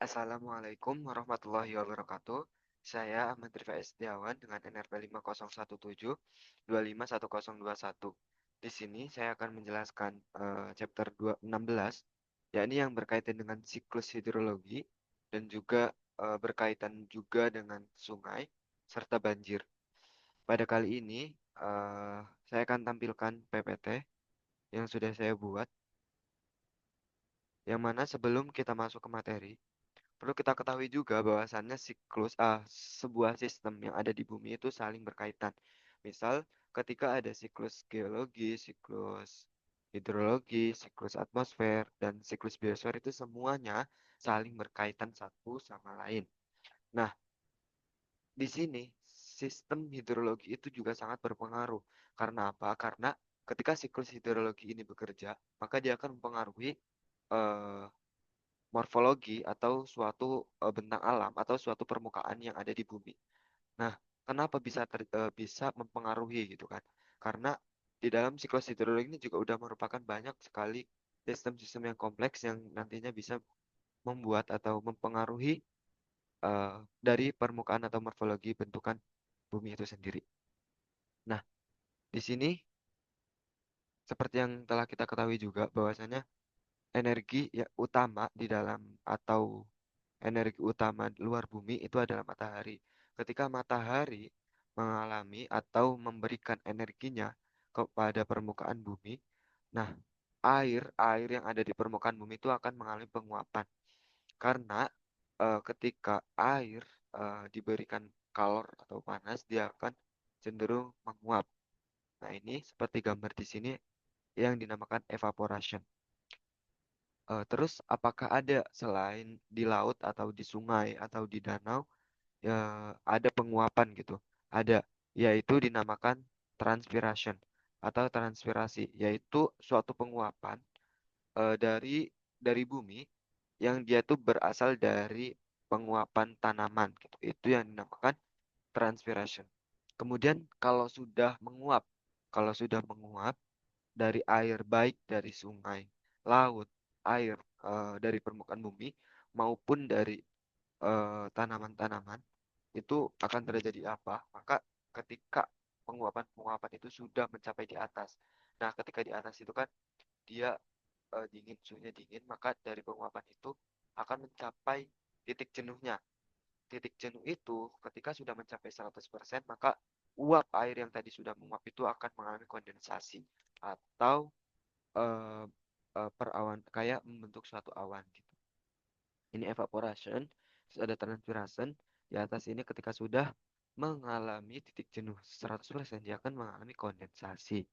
Assalamualaikum warahmatullahi wabarakatuh. Saya Ahmad Rifa Setiawan dengan NRP 5017 251021. Di sini saya akan menjelaskan chapter 16, yakni yang berkaitan dengan siklus hidrologi dan juga berkaitan juga dengan sungai serta banjir. Pada kali ini saya akan tampilkan PPT yang sudah saya buat, yang mana sebelum kita masuk ke materi, perlu kita ketahui juga bahwasannya sebuah sistem yang ada di bumi itu saling berkaitan. Misal, ketika ada siklus geologi, siklus hidrologi, siklus atmosfer, dan siklus biosfer itu semuanya saling berkaitan satu sama lain. Nah, di sini sistem hidrologi itu juga sangat berpengaruh. Karena apa? Karena ketika siklus hidrologi ini bekerja, maka dia akan mempengaruhi eh, morfologi atau suatu bentang alam atau suatu permukaan yang ada di bumi. Nah, kenapa bisa mempengaruhi gitu kan? Karena di dalam siklus hidrologi ini juga udah merupakan banyak sekali sistem-sistem yang kompleks yang nantinya bisa membuat atau mempengaruhi dari permukaan atau morfologi bentukan bumi itu sendiri. Nah, di sini seperti yang telah kita ketahui juga bahwasanya energi ya, utama di dalam atau energi utama luar bumi itu adalah matahari. Ketika matahari mengalami atau memberikan energinya kepada permukaan bumi, nah air yang ada di permukaan bumi itu akan mengalami penguapan. Karena ketika air diberikan kalor atau panas, dia akan cenderung menguap. Nah, ini seperti gambar di sini yang dinamakan evaporation. Terus apakah ada selain di laut atau di sungai atau di danau ya ada penguapan gitu? Ada, yaitu dinamakan transpiration atau transpirasi, yaitu suatu penguapan dari bumi yang dia tuh berasal dari penguapan tanaman gitu. Itu yang dinamakan transpiration. Kemudian kalau sudah menguap dari air baik dari sungai, laut, air dari permukaan bumi maupun dari tanaman-tanaman itu akan terjadi apa? Maka ketika penguapan-penguapan itu sudah mencapai di atas. Nah, ketika di atas itu kan dia dingin, suhunya dingin, maka dari penguapan itu akan mencapai titik jenuhnya. Titik jenuh itu ketika sudah mencapai 100%, maka uap air yang tadi sudah menguap itu akan mengalami kondensasi atau eh, perawan kayak membentuk suatu awan gitu. Ini evaporation, terus ada transpiration. Di atas ini ketika sudah mengalami titik jenuh 100%, dia akan mengalami kondensasi.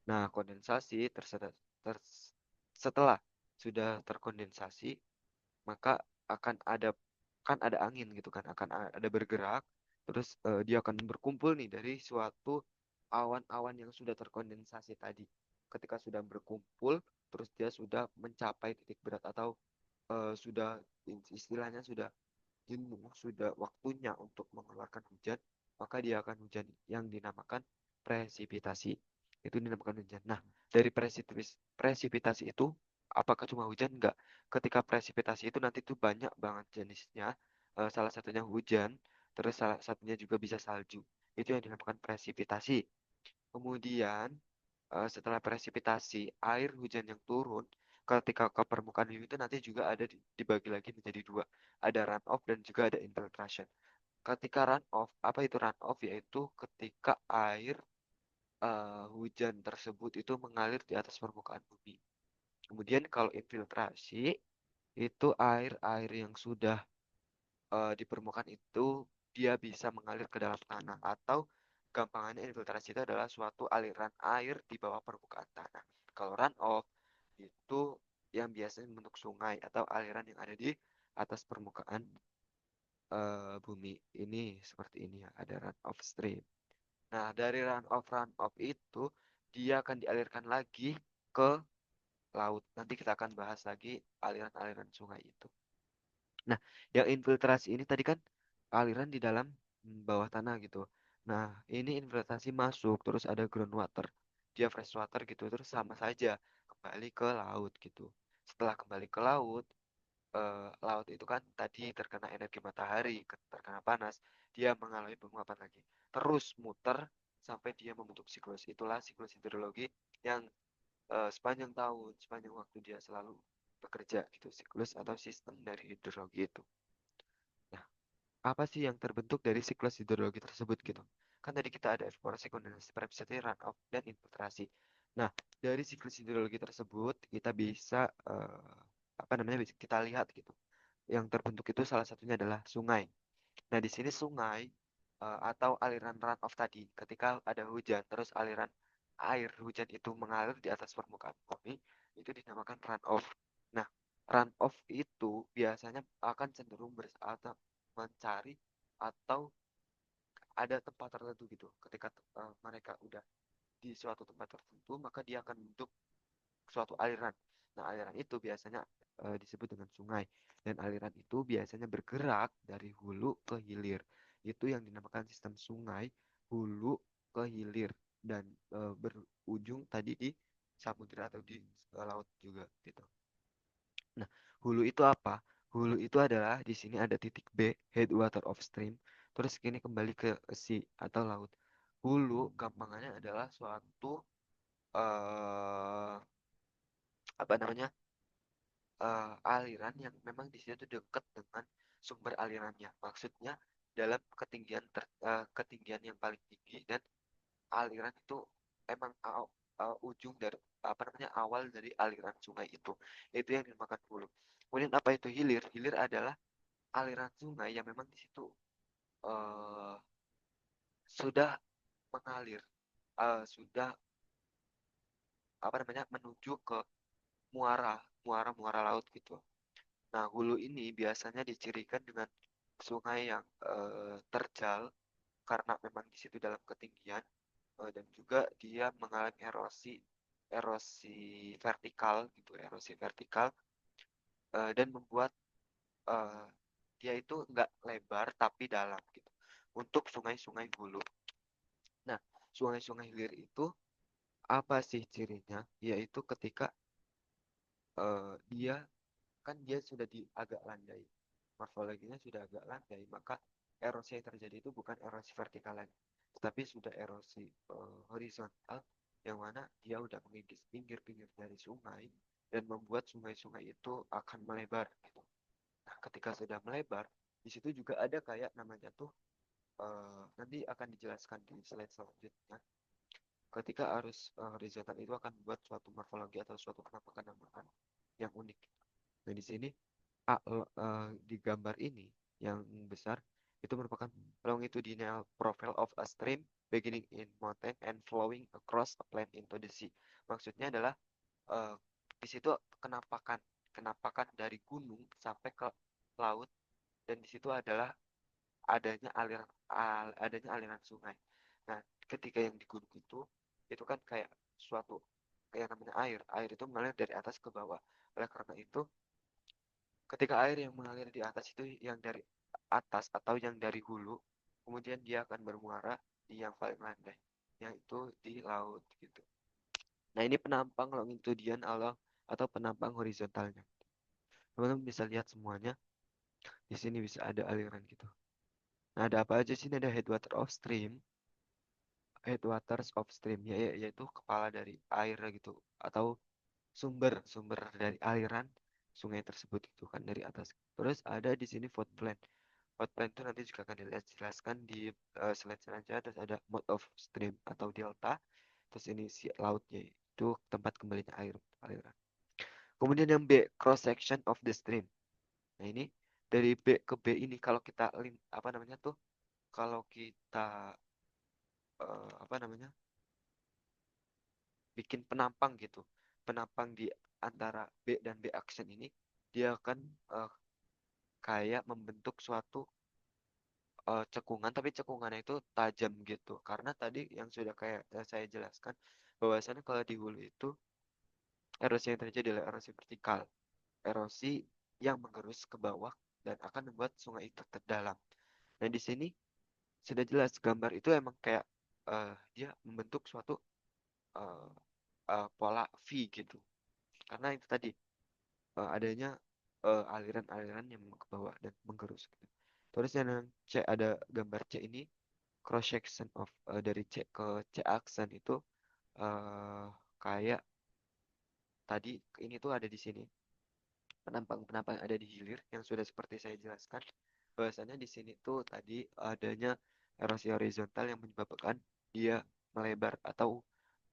Nah, setelah sudah terkondensasi, maka akan ada angin gitu kan, akan ada bergerak, terus dia akan berkumpul nih dari suatu awan-awan yang sudah terkondensasi tadi. Ketika sudah berkumpul, terus dia sudah mencapai titik berat atau sudah istilahnya sudah jenuh, sudah waktunya untuk mengeluarkan hujan, maka dia akan hujan yang dinamakan presipitasi. Itu dinamakan hujan. Nah, dari presipitasi itu, apakah cuma hujan? Enggak. Ketika presipitasi itu nanti tuh banyak banget jenisnya. Salah satunya hujan, terus salah satunya juga bisa salju. Itu yang dinamakan presipitasi. Kemudian setelah presipitasi, air hujan yang turun ketika ke permukaan bumi itu nanti juga dibagi lagi menjadi dua. Ada runoff dan juga ada infiltration. Ketika runoff, apa itu runoff? Yaitu ketika air hujan tersebut itu mengalir di atas permukaan bumi. Kemudian kalau infiltrasi, itu air-air yang sudah di permukaan itu dia bisa mengalir ke dalam tanah atau gampangannya infiltrasi itu adalah suatu aliran air di bawah permukaan tanah. Kalau runoff itu yang biasanya membentuk sungai atau aliran yang ada di atas permukaan bumi. Ini seperti ini ya, ada runoff stream. Nah, dari runoff itu dia akan dialirkan lagi ke laut. Nanti kita akan bahas lagi aliran-aliran sungai itu. Nah, yang infiltrasi ini tadi kan aliran di dalam bawah tanah gitu. Nah, ini infiltrasi masuk, terus ada groundwater, dia freshwater gitu, terus sama saja kembali ke laut gitu. Setelah kembali ke laut, laut itu kan tadi terkena energi matahari, terkena panas, dia mengalami penguapan lagi. Terus muter sampai dia membentuk siklus. Itulah siklus hidrologi yang sepanjang tahun, sepanjang waktu dia selalu bekerja gitu, siklus atau sistem dari hidrologi itu. Nah, apa sih yang terbentuk dari siklus hidrologi tersebut gitu? Kan tadi kita ada evaporasi, kondensasi, precipitation, runoff, dan infiltrasi. Nah, dari siklus hidrologi tersebut kita bisa apa namanya bisa kita lihat gitu. Yang terbentuk itu salah satunya adalah sungai. Nah, di sini sungai atau aliran runoff tadi, ketika ada hujan, terus aliran air hujan itu mengalir di atas permukaan bumi, itu dinamakan runoff. Nah, runoff itu biasanya akan cenderung atau mencari atau ada tempat tertentu gitu. Ketika mereka udah di suatu tempat tertentu, maka dia akan bentuk suatu aliran. Nah, aliran itu biasanya disebut dengan sungai. Dan aliran itu biasanya bergerak dari hulu ke hilir. Itu yang dinamakan sistem sungai hulu ke hilir. Dan berujung tadi di samudra atau di laut juga gitu. Nah, hulu itu apa? Hulu itu adalah di sini ada titik B, headwater of stream. Terus kini kembali ke sea atau laut. Hulu gampangannya adalah suatu apa namanya aliran yang memang di situ dekat dengan sumber alirannya. Maksudnya dalam ketinggian yang paling tinggi dan aliran itu emang ujung dari apa namanya awal dari aliran sungai itu. Itu yang dinamakan hulu. Kemudian apa itu hilir? Hilir adalah aliran sungai yang memang di situ eh, sudah mengalir, sudah apa namanya menuju ke muara, muara laut gitu. Nah, hulu ini biasanya dicirikan dengan sungai yang terjal karena memang di situ dalam ketinggian dan juga dia mengalami erosi vertikal gitu, erosi vertikal dan membuat eh, dia itu nggak lebar tapi dalam gitu. Untuk sungai-sungai hulu. Nah, sungai-sungai hilir itu apa sih cirinya? Yaitu ketika dia kan dia sudah di agak landai, morfologinya sudah agak landai, maka erosi yang terjadi itu bukan erosi vertikal lagi, tetapi sudah erosi horizontal, yang mana dia udah mengikis pinggir-pinggir dari sungai dan membuat sungai-sungai itu akan melebar gitu. Nah, ketika sudah melebar, di situ juga ada kayak namanya tuh nanti akan dijelaskan di slide selanjutnya. Ketika arus horizontal itu akan membuat suatu morfologi atau suatu penampakan yang unik. Nah, di sini di gambar ini yang besar itu merupakan longitudinal profile of a stream beginning in mountain and flowing across a plain into the sea. Maksudnya adalah eh, di situ kenapakan kenapakan dari gunung sampai ke laut dan di situ adalah adanya aliran sungai. Nah, ketika yang di gunung itu kan kayak suatu kayak namanya air. Air itu mengalir dari atas ke bawah. Oleh karena itu ketika air yang mengalir di atas itu yang dari atas atau yang dari hulu, kemudian dia akan bermuara di yang paling landai, yaitu di laut gitu. Nah, ini penampang longitudian Allah atau penampang horizontalnya. Teman-teman bisa lihat semuanya. Di sini bisa ada aliran gitu. Nah, ada apa aja sih? Ini ada headwater of stream, headwaters of stream, yaitu kepala dari air gitu, atau sumber dari aliran sungai tersebut itu kan dari atas. Terus ada di sini floodplain. Floodplain itu nanti juga akan dijelaskan di slide selanjutnya. Terus ada mode of stream atau delta. Terus ini si lautnya itu tempat kembalinya air aliran. Kemudian yang B, cross section of the stream. Nah, ini dari B ke B ini kalau kita apa namanya tuh kalau kita apa namanya bikin penampang gitu, penampang di antara B dan B action ini dia akan eh, kayak membentuk suatu cekungan, tapi cekungannya itu tajam gitu karena tadi yang sudah kayak saya jelaskan bahwasannya kalau di hulu itu erosi yang terjadi adalah erosi vertikal, erosi yang mengerus ke bawah dan akan membuat sungai itu terdalam. Nah, di sini sudah jelas gambar itu emang kayak dia membentuk suatu eh, pola V gitu karena itu tadi adanya aliran-aliran yang ke bawah dan menggerus gitu. Terus yang C, ada gambar C ini cross section of dari C ke C aksen itu eh kayak tadi ini tuh ada di sini penampang-penampang yang ada di hilir yang sudah seperti saya jelaskan bahwasanya di sini tuh tadi adanya erosi horizontal yang menyebabkan dia melebar atau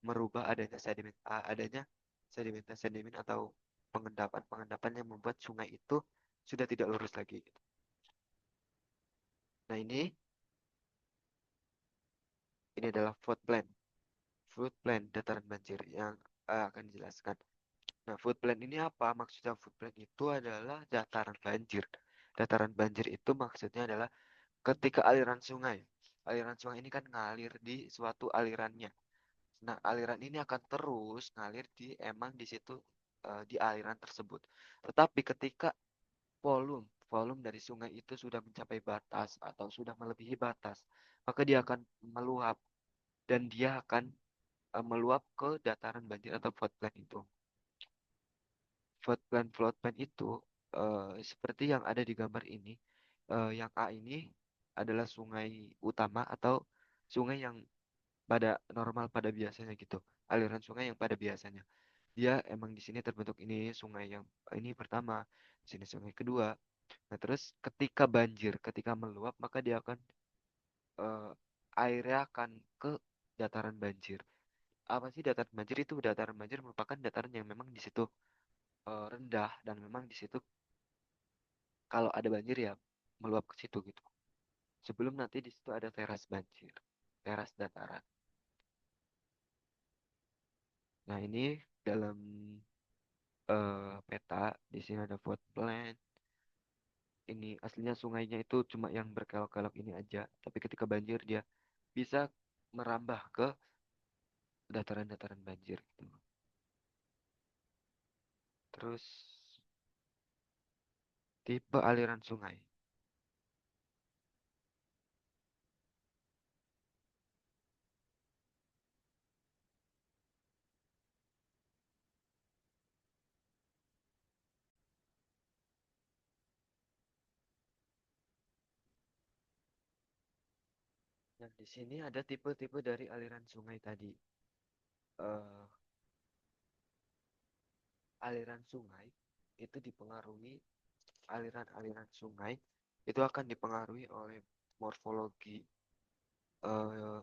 merubah adanya sedimen atau pengendapan-pengendapan yang membuat sungai itu sudah tidak lurus lagi gitu. Nah, ini adalah flood plain dataran banjir yang akan dijelaskan. Nah, flood plain ini apa? Maksudnya flood plain itu adalah dataran banjir. Dataran banjir itu maksudnya adalah ketika aliran sungai. Aliran sungai ini kan ngalir di suatu alirannya. Nah, aliran ini akan terus ngalir di situ di aliran tersebut. Tetapi ketika volume dari sungai itu sudah mencapai batas atau sudah melebihi batas, maka dia akan meluap dan dia akan meluap ke dataran banjir atau floodplain itu. Floodplain itu seperti yang ada di gambar ini. Yang A ini adalah sungai utama atau sungai yang pada normal pada biasanya gitu. Aliran sungai yang pada biasanya. Dia emang di sini terbentuk ini sungai yang ini pertama, di sini sungai kedua. Nah, terus ketika meluap maka dia akan eh, airnya akan ke dataran banjir. Apa sih dataran banjir itu? Dataran banjir merupakan dataran yang memang di situ rendah dan memang di situ kalau ada banjir ya meluap ke situ gitu. Sebelum nanti di situ ada teras banjir, teras dataran. Nah, ini dalam peta di sini ada floodplain. Ini aslinya sungainya itu cuma yang berkelok-kelok ini aja, tapi ketika banjir dia bisa merambah ke dataran-dataran banjir gitu. Terus tipe aliran sungai. Nah, di sini ada tipe-tipe dari aliran sungai tadi. Eh, aliran sungai itu dipengaruhi aliran-aliran sungai itu akan dipengaruhi oleh morfologi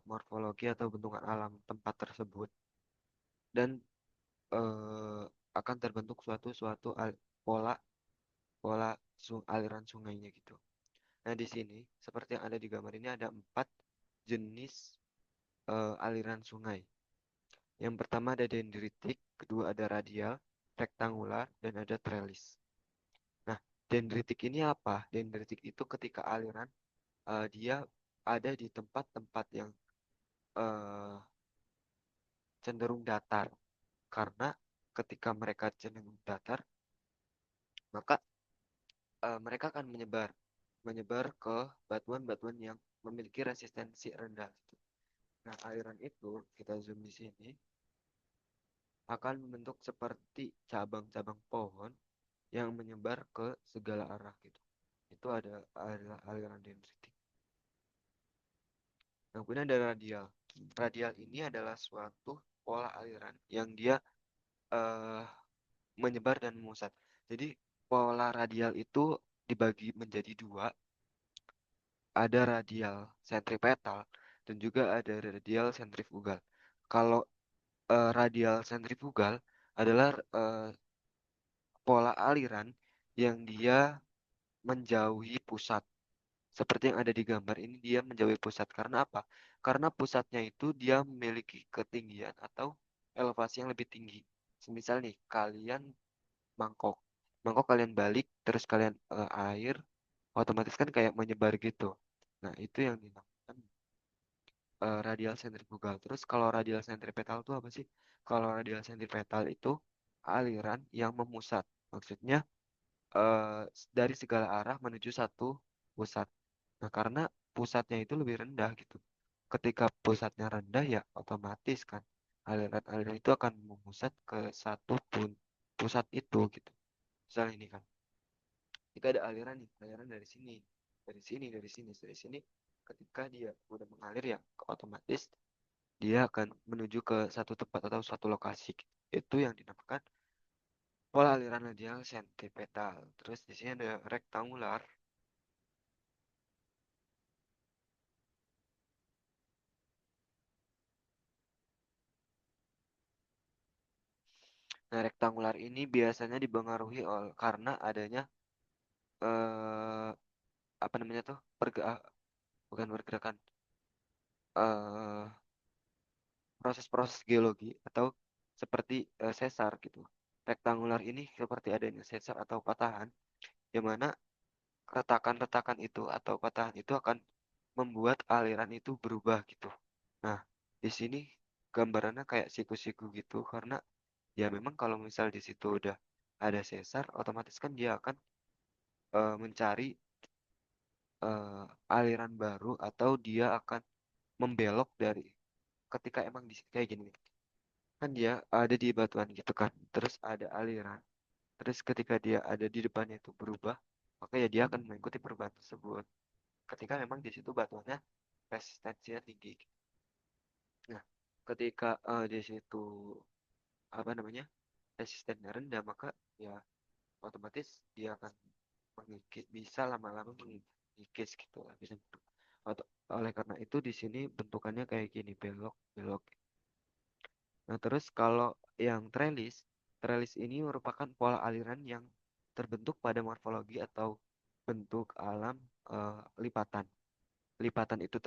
morfologi atau bentukan alam tempat tersebut dan eh, akan terbentuk suatu suatu pola pola aliran sungainya gitu. Nah, di sini seperti yang ada di gambar ini ada 4 jenis aliran sungai. Yang pertama ada dendritik, kedua ada radial, rektangular, dan ada trellis. Nah, dendritik ini apa? Dendritik itu ketika aliran dia ada di tempat-tempat yang eh, cenderung datar. Karena ketika mereka cenderung datar, maka mereka akan menyebar ke batuan-batuan yang memiliki resistensi rendah. Nah, aliran itu kita zoom di sini akan membentuk seperti cabang-cabang pohon yang menyebar ke segala arah gitu. Itu adalah aliran dendritik. Nah, kemudian ada radial. Radial ini adalah suatu pola aliran yang dia eh, menyebar dan memusat. Jadi pola radial itu dibagi menjadi dua, ada radial sentripetal dan juga ada radial sentrifugal. Kalau radial sentrifugal adalah pola aliran yang dia menjauhi pusat. Seperti yang ada di gambar ini, dia menjauhi pusat. Karena apa? Karena pusatnya itu dia memiliki ketinggian atau elevasi yang lebih tinggi. Semisal nih, kalian mangkok. Mangkok kalian balik, terus kalian air, otomatis kan kayak menyebar gitu. Nah, itu yang dinamakan radial sentrifugal. Terus kalau radial sentripetal itu apa sih? Kalau radial sentripetal itu aliran yang memusat. Maksudnya dari segala arah menuju satu pusat. Nah, karena pusatnya itu lebih rendah gitu. Ketika pusatnya rendah ya otomatis kan aliran-aliran itu akan memusat ke satu pun pusat itu gitu. Misal ini kan. Ketika ada aliran nih, aliran dari sini, dari sini, dari sini, dari sini, ketika dia udah mengalir ya, otomatis dia akan menuju ke satu tempat atau suatu lokasi. Itu yang dinamakan pola aliran radial sentripetal. Terus di sini ada rektangular. Nah, rektangular ini biasanya dipengaruhi oleh karena adanya eh apa namanya tuh? Bukan pergerakan, eh proses-proses geologi atau seperti sesar gitu. Rektangular ini seperti adanya sesar atau patahan, di mana retakan-retakan itu atau patahan itu akan membuat aliran itu berubah gitu. Nah, di sini gambarannya kayak siku-siku gitu karena ya memang kalau misal di situ udah ada sesar, otomatis kan dia akan mencari aliran baru atau dia akan membelok dari ketika emang di kayak gini nih. Kan dia ada di batuan gitu kan, terus ada aliran, terus ketika dia ada di depannya itu berubah, maka ya dia akan mengikuti perubahan tersebut ketika memang di situ batuannya resistensinya tinggi. Nah, ketika di situ apa namanya resistennya rendah, maka ya otomatis dia akan mengikis, bisa lama-lama mengikis gitu lah, bisa oleh karena itu di sini bentukannya kayak gini, belok belok. Nah, terus kalau yang trellis, trellis ini merupakan pola aliran yang terbentuk pada morfologi atau bentuk alam lipatan. Lipatan itu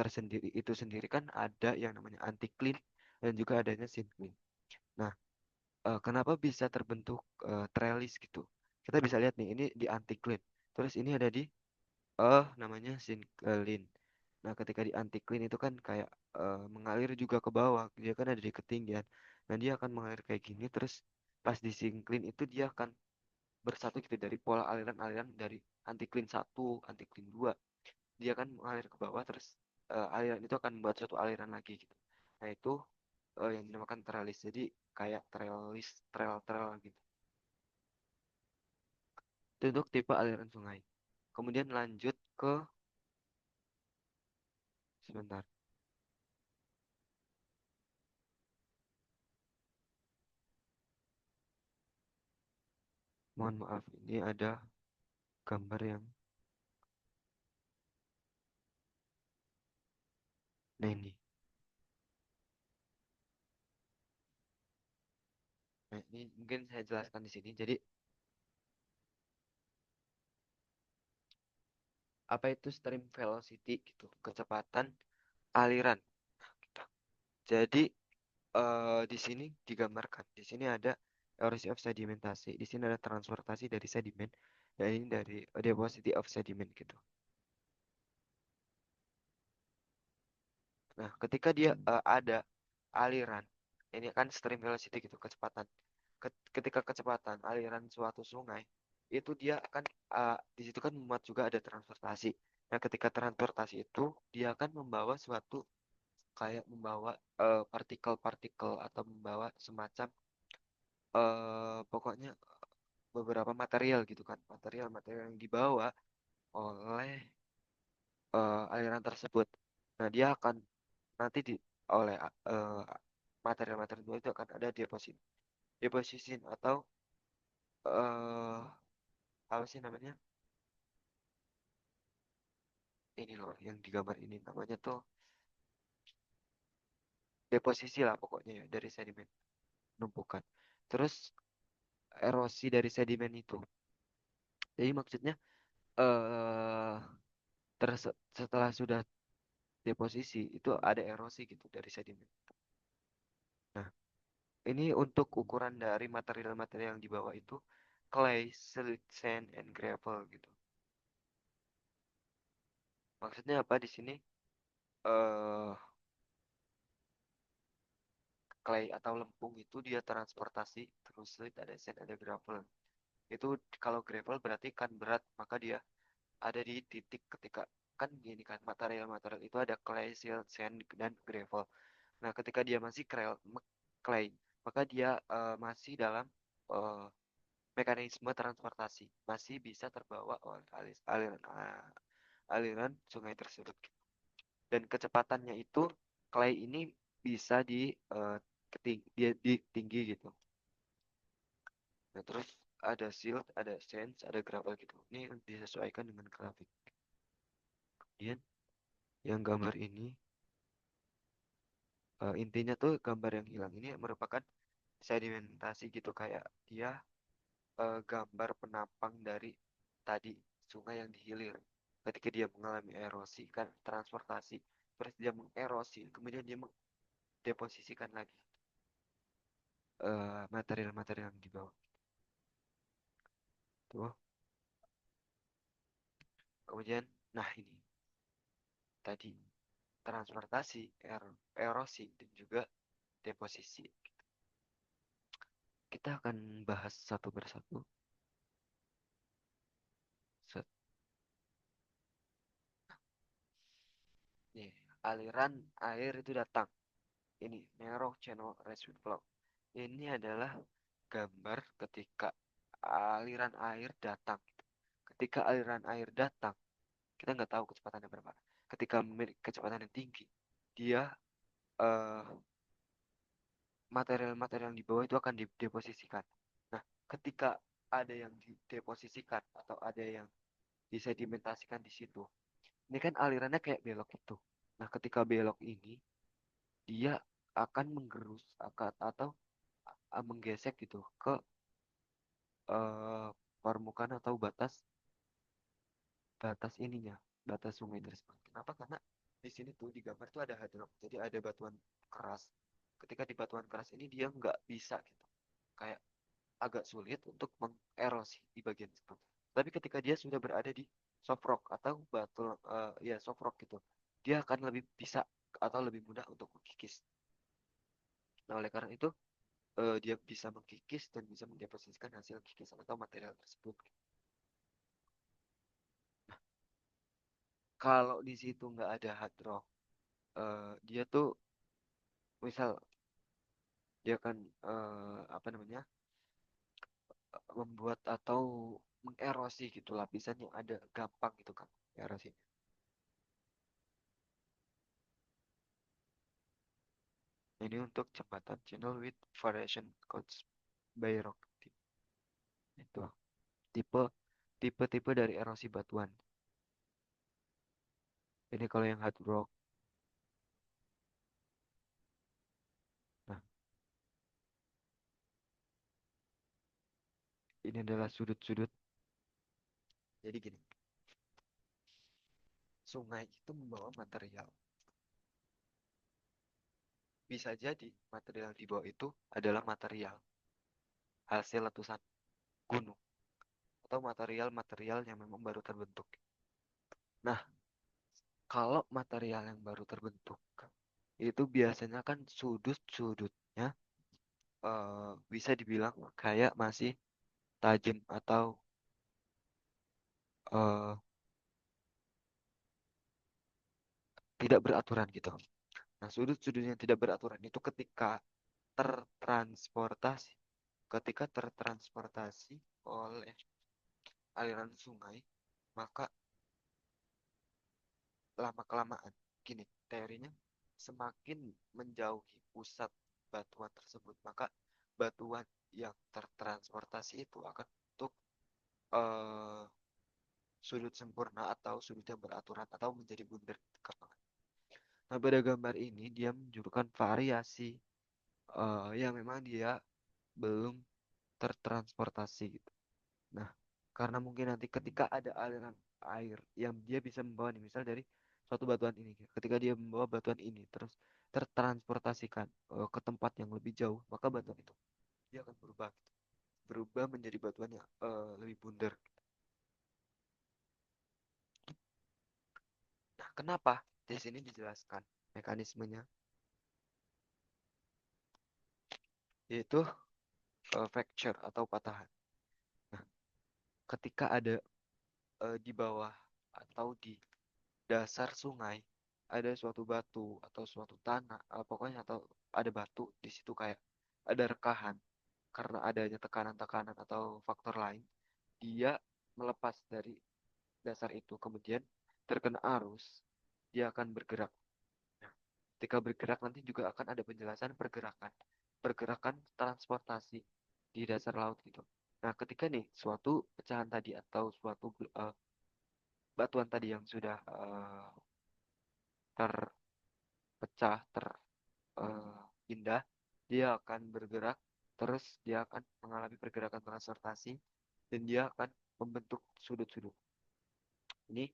sendiri kan ada yang namanya anticline dan juga adanya syncline. Nah, kenapa bisa terbentuk trellis gitu? Kita bisa lihat nih, ini di anticline. Terus ini ada di namanya syncline. Nah, ketika di anticline itu kan kayak mengalir juga ke bawah. Dia kan ada di ketinggian. Nah, dia akan mengalir kayak gini. Terus pas di syncline itu dia akan bersatu gitu dari pola aliran-aliran dari anticline satu, anticline 2. Dia akan mengalir ke bawah. Terus aliran itu akan membuat suatu aliran lagi gitu. Nah, itu yang dinamakan trellis. Jadi kayak trellis, trail-trail gitu. Itu untuk tipe aliran sungai. Kemudian lanjut ke, sebentar, mohon maaf, ini ada gambar yang, nah ini. Nah, ini mungkin saya jelaskan di sini. Jadi, apa itu stream velocity gitu? Kecepatan aliran. Gitu. Jadi, di sini digambarkan. Di sini ada erosi of sedimentasi. Di sini ada transportasi dari sedimen. Dan ini dari deposity of sediment gitu. Nah, ketika dia ada aliran, ini kan stream velocity gitu, kecepatan. Ketika kecepatan aliran suatu sungai, itu dia akan di situ kan memuat juga ada transportasi. Nah, ketika transportasi itu dia akan membawa suatu kayak membawa partikel-partikel atau membawa semacam pokoknya beberapa material gitu kan, material-material yang dibawa oleh aliran tersebut. Nah, dia akan nanti oleh material-material itu akan ada deposition atau eh apa sih namanya? Ini loh yang digambar ini namanya tuh deposisi lah pokoknya ya dari sedimen numpukan. Terus erosi dari sedimen itu. Jadi maksudnya eh setelah sudah deposisi itu ada erosi gitu dari sedimen. Nah, ini untuk ukuran dari material-material yang dibawa itu clay, silt, sand, and gravel gitu. Maksudnya apa di sini? eh Clay atau lempung itu dia transportasi terus ada sand, ada gravel. Itu kalau gravel berarti kan berat, maka dia ada di titik ketika kan gini kan material-material itu ada clay, silt, sand, dan gravel. Nah, ketika dia masih clay, maka dia masih dalam eh, mekanisme transportasi masih bisa terbawa oleh aliran sungai tersebut. Dan kecepatannya itu clay ini bisa di tinggi gitu. Nah, terus ada silt, ada sands, ada gravel gitu. Ini disesuaikan dengan grafik. Kemudian yang gambar ini intinya tuh gambar yang hilang ini merupakan sedimentasi gitu, kayak dia gambar penampang dari tadi sungai yang dihilir. Ketika dia mengalami erosi kan transportasi, terus dia mengerosi, kemudian dia mendeposisikan lagi material-material yang di bawah. Tuh. Kemudian, nah ini tadi transportasi, erosi, dan juga deposisi. Kita akan bahas satu persatu. Set. Nih, aliran air itu datang. Ini narrow channel reservoir flow. Ini adalah gambar ketika aliran air datang. Ketika aliran air datang, kita nggak tahu kecepatannya berapa. Ketika memiliki kecepatan yang tinggi, dia eh, material-material yang di bawah itu akan dideposisikan. Nah, ketika ada yang dideposisikan atau ada yang disedimentasikan di situ, ini kan alirannya kayak belok itu. Nah, ketika belok ini, dia akan menggerus atau menggesek gitu ke permukaan atau batas batas ininya, batas sungai tersebut. Kenapa? Karena di sini tuh di gambar tuh ada hadrop, jadi ada batuan keras. Ketika di batuan keras ini dia nggak bisa gitu, kayak agak sulit untuk mengerosi di bagian situ. Tapi ketika dia sudah berada di soft rock atau batu ya soft rock gitu, dia akan lebih bisa atau lebih mudah untuk mengkikis. Nah, oleh karena itu dia bisa mengkikis dan bisa mendeposisikan hasil kikisan atau material tersebut. Kalau di situ nggak ada hard rock, dia tuh misal dia akan apa namanya membuat atau mengerosi gitu lapisan yang ada gampang gitu kan erosi. Ini untuk jembatan channel with variation caused by rock. Itu tipe tipe-tipe dari erosi batuan. Ini kalau yang hard rock. Nah, ini adalah sudut-sudut. Jadi gini, sungai itu membawa material. Bisa jadi material di bawah itu adalah material hasil letusan gunung atau material-material yang memang baru terbentuk. Nah, kalau material yang baru terbentuk itu biasanya kan sudut-sudutnya bisa dibilang kayak masih tajam atau eh, tidak beraturan gitu. Nah, sudut-sudut yang tidak beraturan itu tertransportasi, ketika tertransportasi oleh aliran sungai, maka lama-kelamaan, gini, teorinya semakin menjauhi pusat batuan tersebut, maka batuan yang tertransportasi itu akan bentuk eh, sudut sempurna atau sudut yang beraturan atau menjadi bundar gampang. Nah, pada gambar ini dia menunjukkan variasi yang memang dia belum tertransportasi gitu. Nah, karena mungkin nanti ketika ada aliran air yang dia bisa membawa nih, misal dari suatu batuan ini, ketika dia membawa batuan ini terus tertransportasikan ke tempat yang lebih jauh, maka batuan itu dia akan berubah gitu. Berubah menjadi batuan yang lebih bundar. Nah, kenapa? Di sini dijelaskan mekanismenya, yaitu fracture atau patahan. Nah, ketika ada di bawah atau di dasar sungai ada suatu batu atau suatu tanah, pokoknya atau ada batu di situ kayak ada rekahan. karena adanya tekanan-tekanan atau faktor lain, dia melepas dari dasar itu, kemudian terkena arus, dia akan bergerak. Nah, ketika bergerak nanti juga akan ada penjelasan pergerakan, pergerakan transportasi di dasar laut gitu. Nah, ketika nih suatu pecahan tadi atau suatu batuan tadi yang sudah terpecah, terpindah, dia akan bergerak, terus dia akan mengalami pergerakan transportasi, dan dia akan membentuk sudut-sudut. Ini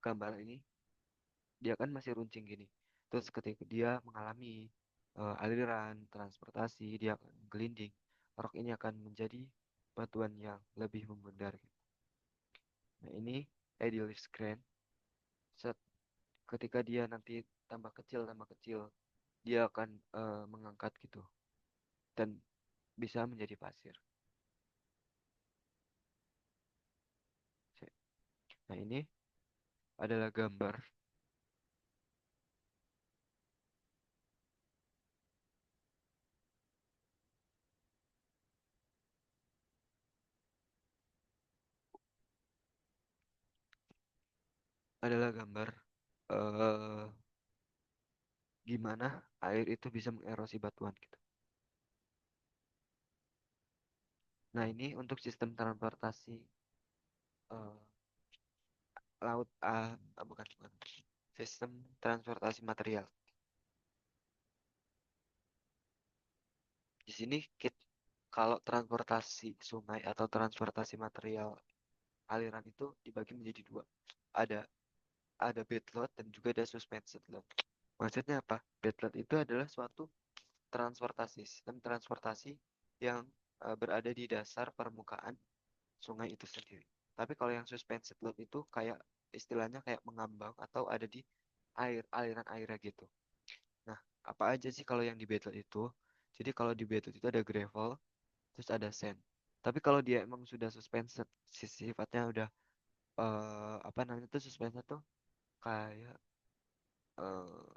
gambar ini dia kan masih runcing gini. Terus ketika dia mengalami aliran transportasi, dia akan gelinding. Rok ini akan menjadi batuan yang lebih membundar gitu. Nah, ini ideal grand. Set, ketika dia nanti tambah kecil, dia akan mengangkat gitu dan bisa menjadi pasir. Nah, ini adalah gambar eh gimana air itu bisa mengerosi batuan gitu. Nah, ini untuk sistem transportasi eh, laut bukan sistem transportasi material. Di sini kalau transportasi sungai atau transportasi material aliran itu dibagi menjadi dua. Ada ada bed load dan juga ada suspended load. Maksudnya apa? Bed load itu adalah suatu sistem transportasi yang berada di dasar permukaan sungai itu sendiri. Tapi kalau yang suspended load itu kayak istilahnya kayak mengambang atau ada di aliran airnya gitu. Nah, apa aja sih kalau yang di bedrock itu? Jadi kalau di bedrock itu ada gravel, terus ada sand. Tapi kalau dia emang sudah suspended, sifatnya udah apa namanya tuh suspended tuh kayak eh,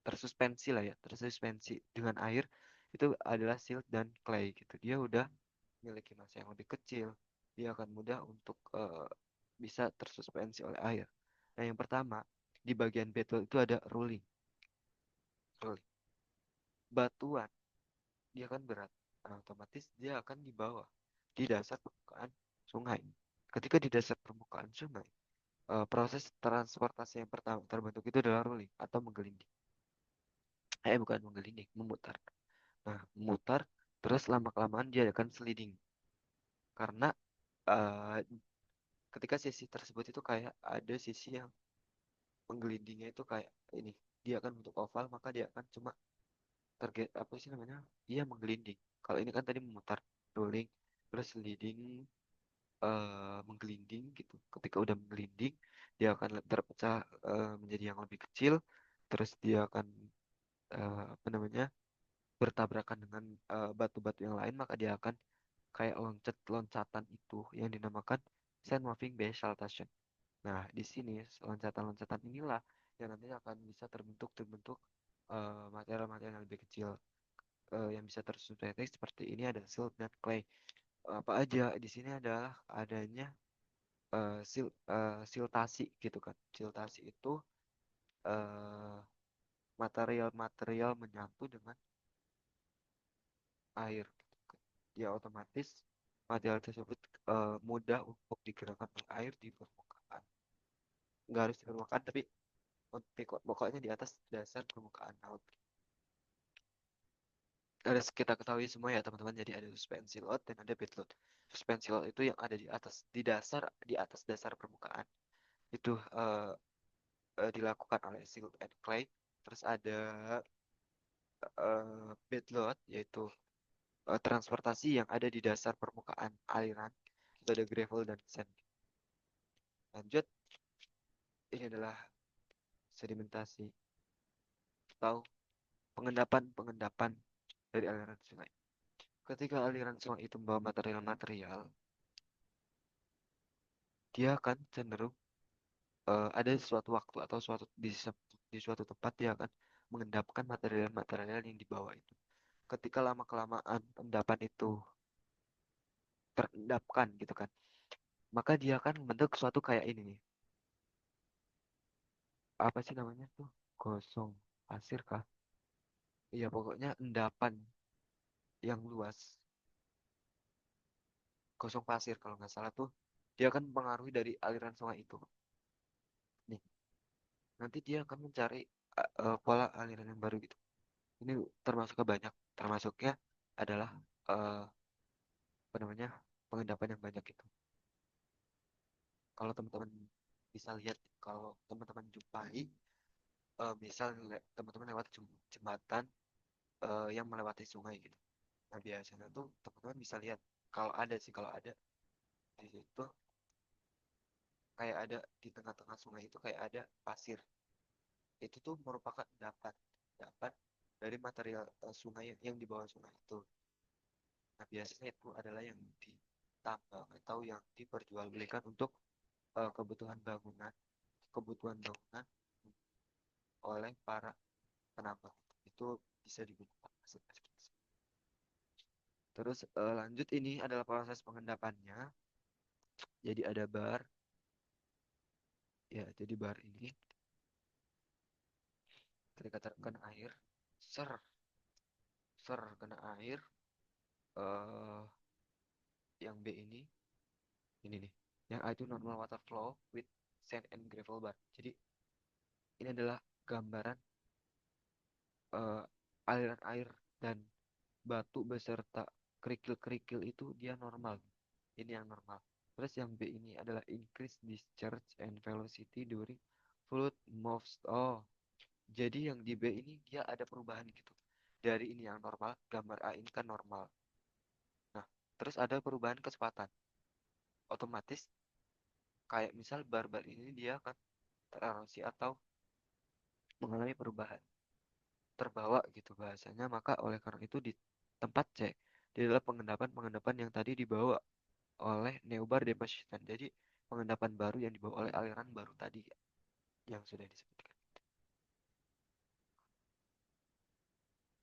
tersuspensi lah ya, tersuspensi dengan air itu adalah silt dan clay gitu. Dia udah memiliki massa yang lebih kecil, dia akan mudah untuk bisa tersuspensi oleh air. Nah, yang pertama di bagian bedrock itu ada rolling. Rolling. Batuan dia kan berat. Nah, otomatis dia akan di bawah di dasar permukaan sungai. Ketika di dasar permukaan sungai, proses transportasi yang pertama terbentuk itu adalah rolling atau menggelinding. Bukan menggelinding, memutar. Nah, memutar terus lama-kelamaan dia akan sliding karena eh, ketika sisi tersebut itu kayak ada sisi yang menggelindingnya itu kayak ini, dia akan bentuk oval, maka dia akan cuma target apa sih namanya, dia menggelinding. Kalau ini kan tadi memutar, rolling, terus leading, menggelinding gitu. Ketika udah menggelinding, dia akan terpecah menjadi yang lebih kecil, terus dia akan apa namanya, bertabrakan dengan batu-batu yang lain, maka dia akan kayak loncatan itu yang dinamakan sand moving base saltation. Nah, di sini loncatan-loncatan inilah yang nanti akan bisa terbentuk material-material yang lebih kecil, yang bisa tersusunati seperti ini ada silt dan clay. Apa aja di sini adalah adanya siltasi gitu kan. Siltasi itu eh, material-material menyatu dengan air gitu kan. Ya otomatis material tersebut mudah untuk digerakkan oleh air di permukaan. Nggak harus di permukaan tapi pokoknya di atas dasar permukaan laut. Ada kita ketahui semua ya teman-teman, jadi ada suspensi laut dan ada bed load. Suspensi laut itu yang ada di atas, di atas dasar permukaan itu dilakukan oleh silt and clay. Terus ada bed load yaitu transportasi yang ada di dasar permukaan aliran, itu ada gravel dan sand. Lanjut, ini adalah sedimentasi atau pengendapan dari aliran sungai. Ketika aliran sungai itu membawa material-material, dia akan cenderung ada suatu waktu atau di suatu tempat dia akan mengendapkan material-material yang dibawa itu. ketika lama kelamaan endapan itu terendapkan gitu kan, maka dia akan membentuk suatu kayak ini nih, apa sih namanya tuh, gosong pasir kah, iya pokoknya endapan yang luas, gosong pasir kalau nggak salah tuh, dia akan mempengaruhi dari aliran sungai itu nih. Nanti dia akan mencari pola aliran yang baru gitu. Ini termasuk ke banyak, termasuknya adalah eh, apa namanya, pengendapan yang banyak itu. Kalau teman-teman bisa lihat, kalau teman-teman jumpai, misal teman-teman lewat jembatan yang melewati sungai gitu. Nah biasanya tuh teman-teman bisa lihat, kalau ada sih, kalau ada di situ kayak ada di tengah-tengah sungai itu kayak ada pasir. Itu tuh merupakan endapan, endapan dari material sungai yang di bawah sungai itu. Nah biasanya itu adalah yang ditambang atau yang diperjualbelikan untuk kebutuhan bangunan, kebutuhan bangunan oleh para penambang. Itu bisa digunakan hasil-hasil tersebut. Terus lanjut, ini adalah proses pengendapannya. Jadi ada bar, ya jadi bar ini ketika terkena air, ser, ser kena air, eh yang B ini nih, yang A itu normal water flow with sand and gravel bar. Jadi ini adalah gambaran eh, aliran air dan batu beserta kerikil-kerikil itu dia normal. Ini yang normal. Terus yang B ini adalah increase discharge and velocity during fluid moves. Oh, jadi yang di B ini dia ada perubahan gitu. Dari ini yang normal, gambar A ini kan normal. Nah, terus ada perubahan kecepatan. Otomatis kayak misal bar-bar ini dia akan tererosi atau mengalami perubahan, terbawa gitu bahasanya. Maka oleh karena itu di tempat C, di adalah pengendapan-pengendapan yang tadi dibawa oleh Neubar Deposition. Jadi pengendapan baru yang dibawa oleh aliran baru tadi yang sudah disebutkan.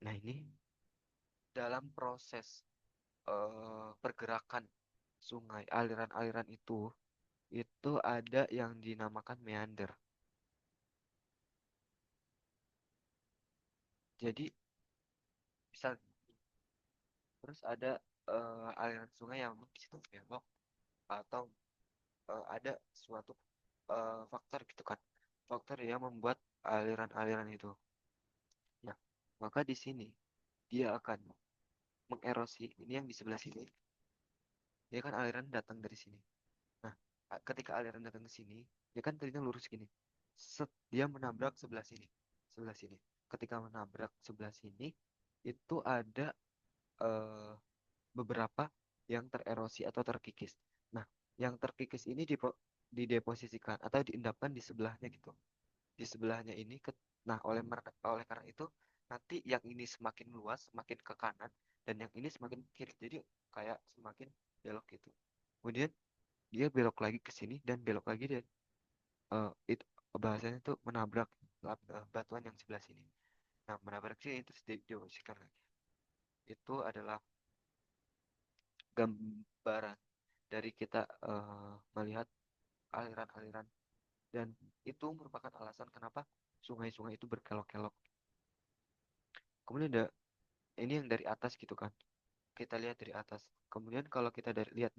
Nah ini dalam proses pergerakan sungai, aliran-aliran itu ada yang dinamakan meander. Jadi misal terus ada aliran sungai yang di situ belok, atau ada suatu faktor gitu kan, faktor yang membuat aliran-aliran itu. Nah, maka di sini dia akan mengerosi ini yang di sebelah sini. Dia kan aliran datang dari sini. Nah, ketika aliran datang ke sini, dia kan tadinya lurus gini. Set, dia menabrak sebelah sini, sebelah sini. Ketika menabrak sebelah sini, itu ada eh, beberapa yang tererosi atau terkikis. Nah, yang terkikis ini dideposisikan atau diendapkan di sebelahnya gitu. Di sebelahnya ini, nah oleh karena itu nanti yang ini semakin luas, semakin ke kanan, dan yang ini semakin ke kiri. Jadi kayak semakin belok gitu. Kemudian dia belok lagi ke sini dan belok lagi, dan itu bahasanya tuh menabrak batuan yang sebelah sini. Nah, menabrak sini terus dideposisikan lagi. Itu adalah gambaran dari kita melihat aliran-aliran, dan itu merupakan alasan kenapa sungai-sungai itu berkelok-kelok. Kemudian ada ini yang dari atas gitu kan. Kita lihat dari atas. Kemudian kalau kita lihat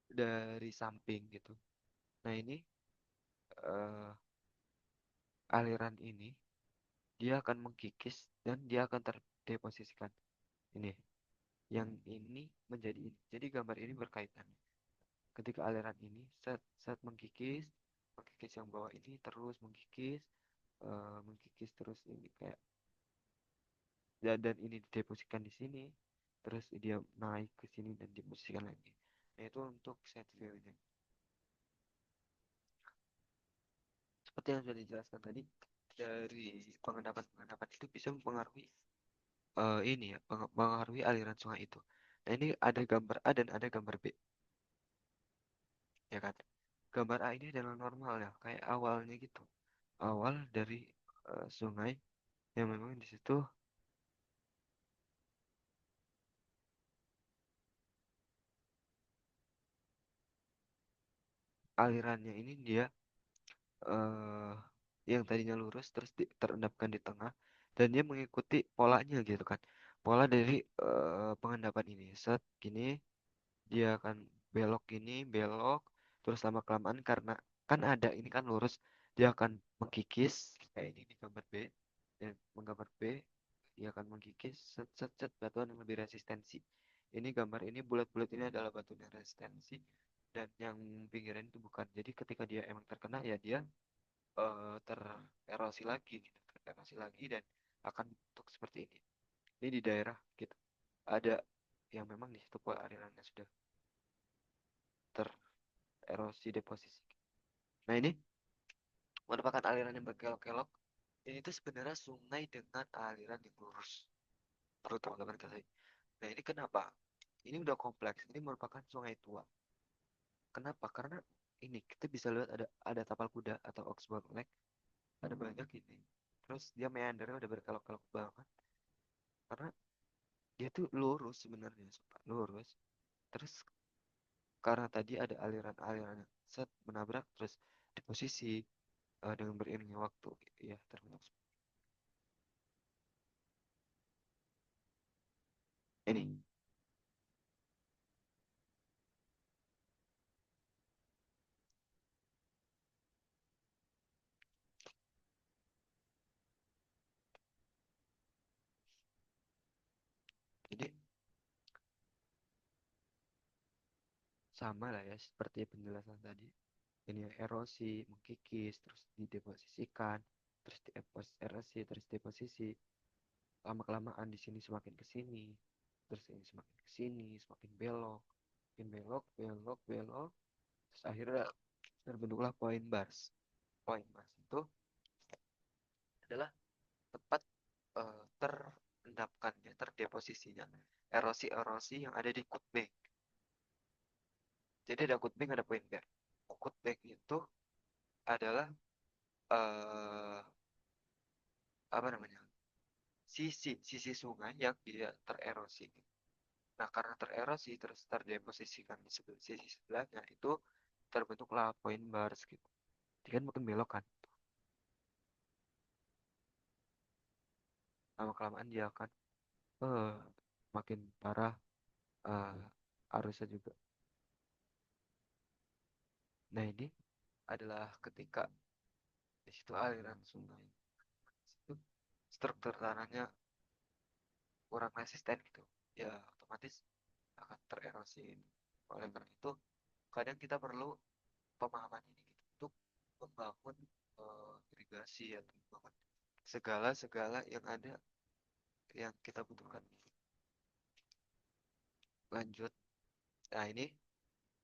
dari samping gitu. Nah, ini eh, aliran ini dia akan mengkikis dan dia akan terdeposisikan. Ini yang ini menjadi ini. Jadi gambar ini berkaitan. Ketika aliran ini set set mengkikis, mengkikis yang bawah ini terus mengkikis, mengkikis terus ini kayak, dan ini didepositkan di sini, terus dia naik ke sini dan diposisikan lagi. Nah, itu untuk set view-nya. Seperti yang sudah dijelaskan tadi, dari pengendapan-pengendapan itu bisa mempengaruhi ini ya, mempengaruhi aliran sungai itu. Nah, ini ada gambar A dan ada gambar B, ya kan? Gambar A ini adalah normal ya, kayak awalnya gitu. Awal dari sungai yang memang di situ alirannya ini dia eh yang tadinya lurus terus terendapkan di tengah dan dia mengikuti polanya gitu kan. Pola dari pengendapan ini. Set gini dia akan belok gini, belok terus lama kelamaan karena kan ada ini kan lurus, dia akan mengkikis kayak ini di gambar B dan menggambar B dia akan mengkikis set set set batuan yang lebih resistensi. Ini gambar ini bulat-bulat ini adalah batuan yang resistensi dan yang pinggiran itu bukan. Jadi ketika dia emang terkena ya dia tererosi lagi gitu, tererosi lagi dan akan bentuk seperti ini. Ini di daerah gitu. Ada yang memang di situ pola alirannya sudah tererosi deposisi. Nah, ini merupakan aliran yang berkelok-kelok. Ini tuh sebenarnya sungai dengan aliran yang lurus. Perlu teman-teman ketahui. Nah, ini kenapa? Ini udah kompleks. Ini merupakan sungai tua. Kenapa? Karena ini kita bisa lihat ada tapal kuda atau Oxbow Lake. Ada banyak ini. Terus dia meandernya udah berkelok-kelok banget. Karena dia tuh lurus sebenarnya, sumpah, lurus. Terus karena tadi ada aliran-aliran yang set menabrak terus di posisi dengan beriringnya waktu ya terbentuk ini. Jadi sama lah ya seperti penjelasan tadi. Ini erosi, mengkikis, terus dideposisikan, terus erosi, terus deposisi. Lama-kelamaan di sini semakin ke sini, terus ini semakin ke sini, semakin belok, semakin belok, belok, belok. Terus akhirnya terbentuklah point bars. Point bars itu adalah tempat terendapkannya, terdeposisinya erosi-erosi yang ada di Kutbing. Jadi ada Kutbing, ada Point Bear. Kutbing itu adalah eh apa namanya? Sisi sungai yang dia tererosi. Nah, karena tererosi terus terdeposisikan di sebelah sisi sebelahnya itu terbentuklah point bars gitu. Dia kan makin belok kan. Lama kelamaan dia akan eh makin parah arusnya juga. Nah, ini adalah ketika di situ aliran sungai. Itu struktur tanahnya kurang resisten gitu. Ya, otomatis akan tererosi. Oleh karena itu, kadang kita perlu pemahaman ini gitu untuk membangun irigasi atau membangun segala-segala yang ada yang kita butuhkan. Lanjut. Nah,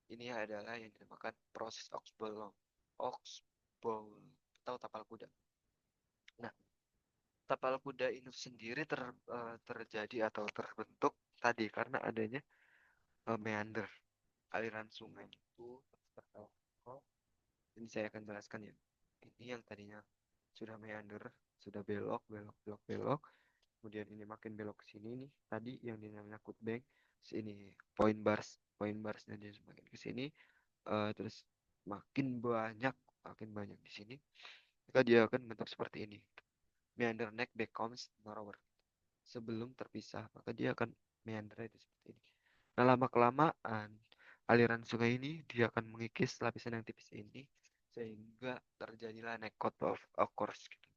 ini adalah yang dinamakan proses Oxbow. Oxbow atau tapal kuda. Nah, tapal kuda ini sendiri terjadi atau terbentuk tadi karena adanya meander aliran sungai itu tertawa. Ini saya akan jelaskan ya. Ini yang tadinya sudah meander, sudah belok, belok, belok, belok. Kemudian ini makin belok ke sini nih. Tadi yang dinamakan Kutbeng, sini point barsnya dia semakin ke sini. Terus makin banyak di sini. Maka dia akan bentuk seperti ini. Meander neck back comes narrower. Sebelum terpisah, maka dia akan meander itu seperti ini. Nah, lama kelamaan aliran sungai ini dia akan mengikis lapisan yang tipis ini sehingga terjadilah nekot of course gitu.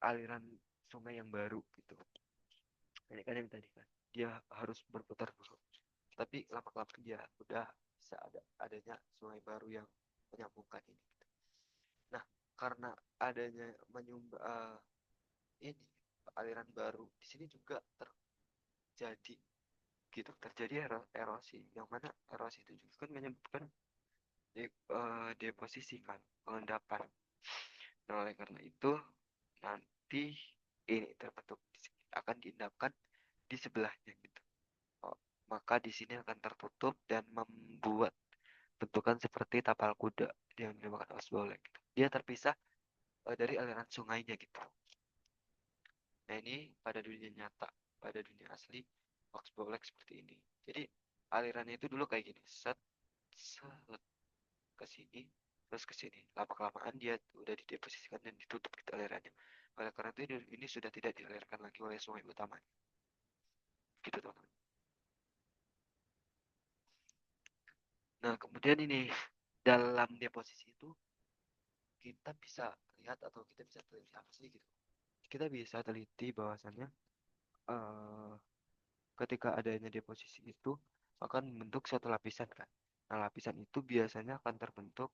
Aliran sungai yang baru gitu. Ini kan yang tadi kan dia harus berputar dulu. Tapi lama kelamaan dia udah bisa adanya sungai baru yang menyambungkan ini. Gitu. Nah, karena adanya ini aliran baru di sini juga terjadi gitu terjadi erosi yang mana erosi itu juga kan menyebabkan deposisi kan pengendapan. Nah, oleh karena itu nanti ini terbentuk akan diendapkan di sebelahnya gitu. Oh, maka di sini akan tertutup dan membuat bentukan seperti tapal kuda yang dinamakan osbolek gitu. Dia terpisah dari aliran sungainya gitu. Nah, ini pada dunia nyata, pada dunia asli osbolek seperti ini. Jadi alirannya itu dulu kayak gini, set set. ke sini, terus ke sini. Lama-kelamaan dia udah dideposisikan dan ditutup gitu alirannya. Oleh karena itu ini sudah tidak dialirkan lagi oleh sungai utama. Gitu teman-teman. Nah, kemudian ini dalam deposisi itu kita bisa lihat atau kita bisa teliti apa sih gitu. Kita bisa teliti bahwasannya eh, ketika adanya deposisi itu akan membentuk suatu lapisan kan. Nah, lapisan itu biasanya akan terbentuk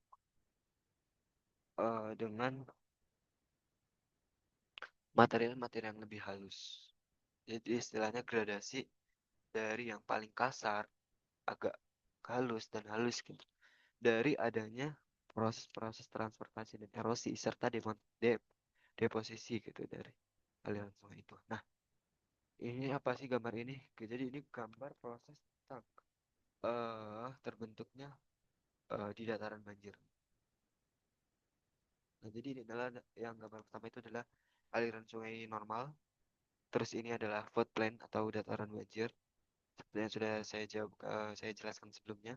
dengan material-material yang lebih halus. Jadi istilahnya gradasi dari yang paling kasar, agak halus dan halus gitu. Dari adanya proses-proses transportasi dan erosi serta deposisi gitu dari aliran sungai itu. Nah, ini apa sih gambar ini? Oke, jadi ini gambar proses tentang terbentuknya di dataran banjir. Nah, jadi ini adalah yang gambar pertama itu adalah aliran sungai normal. Terus ini adalah floodplain atau dataran banjir seperti yang sudah saya jelaskan sebelumnya.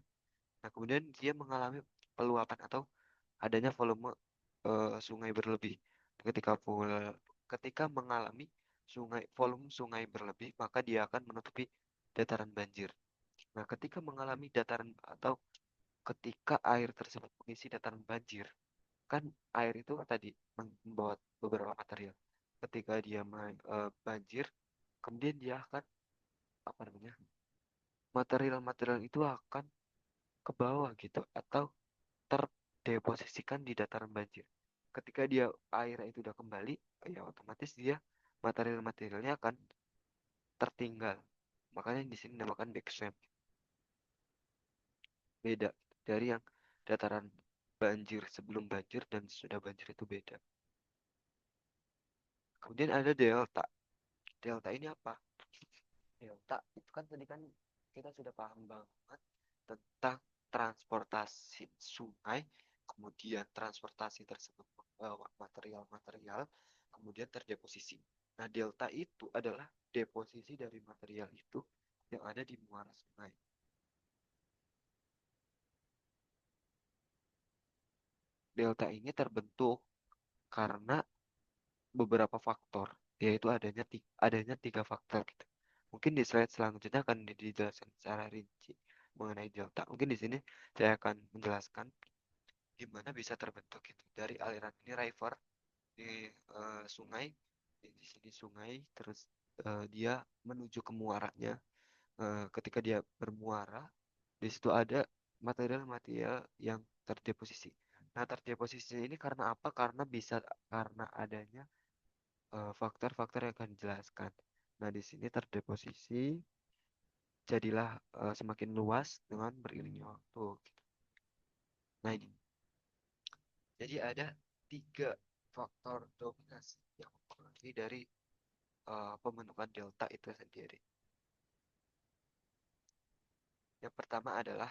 Nah, kemudian dia mengalami peluapan atau adanya volume sungai berlebih. Ketika ketika mengalami volume sungai berlebih, maka dia akan menutupi dataran banjir. Nah, ketika mengalami dataran atau ketika air tersebut mengisi dataran banjir, kan air itu tadi membawa beberapa material. Ketika dia banjir, kemudian dia akan apa namanya? Material-material itu akan ke bawah gitu atau terdeposisikan di dataran banjir. Ketika dia airnya itu udah kembali, ya otomatis dia material-materialnya akan tertinggal. Makanya di sini dinamakan backswamp. Beda dari yang dataran banjir sebelum banjir dan sudah banjir itu beda. Kemudian ada delta. Delta ini apa? Delta itu kan tadi kan kita sudah paham banget tentang transportasi sungai, kemudian transportasi tersebut membawa material-material, kemudian terdeposisi. Nah, delta itu adalah deposisi dari material itu yang ada di muara sungai. Delta ini terbentuk karena beberapa faktor, yaitu adanya tiga faktor gitu. Mungkin di slide selanjutnya akan dijelaskan secara rinci mengenai delta. Mungkin di sini saya akan menjelaskan gimana bisa terbentuk itu dari aliran ini river di sungai, di sini sungai, terus dia menuju ke muaranya. Ketika dia bermuara, di situ ada material-material yang terdeposisi. Nah, terdeposisi ini karena apa? Karena adanya faktor-faktor yang akan dijelaskan. Nah, di sini terdeposisi jadilah semakin luas dengan beriringnya waktu. Gitu. Nah, ini. Jadi ada tiga faktor dominasi yang mempengaruhi dari pembentukan delta itu sendiri. Yang pertama adalah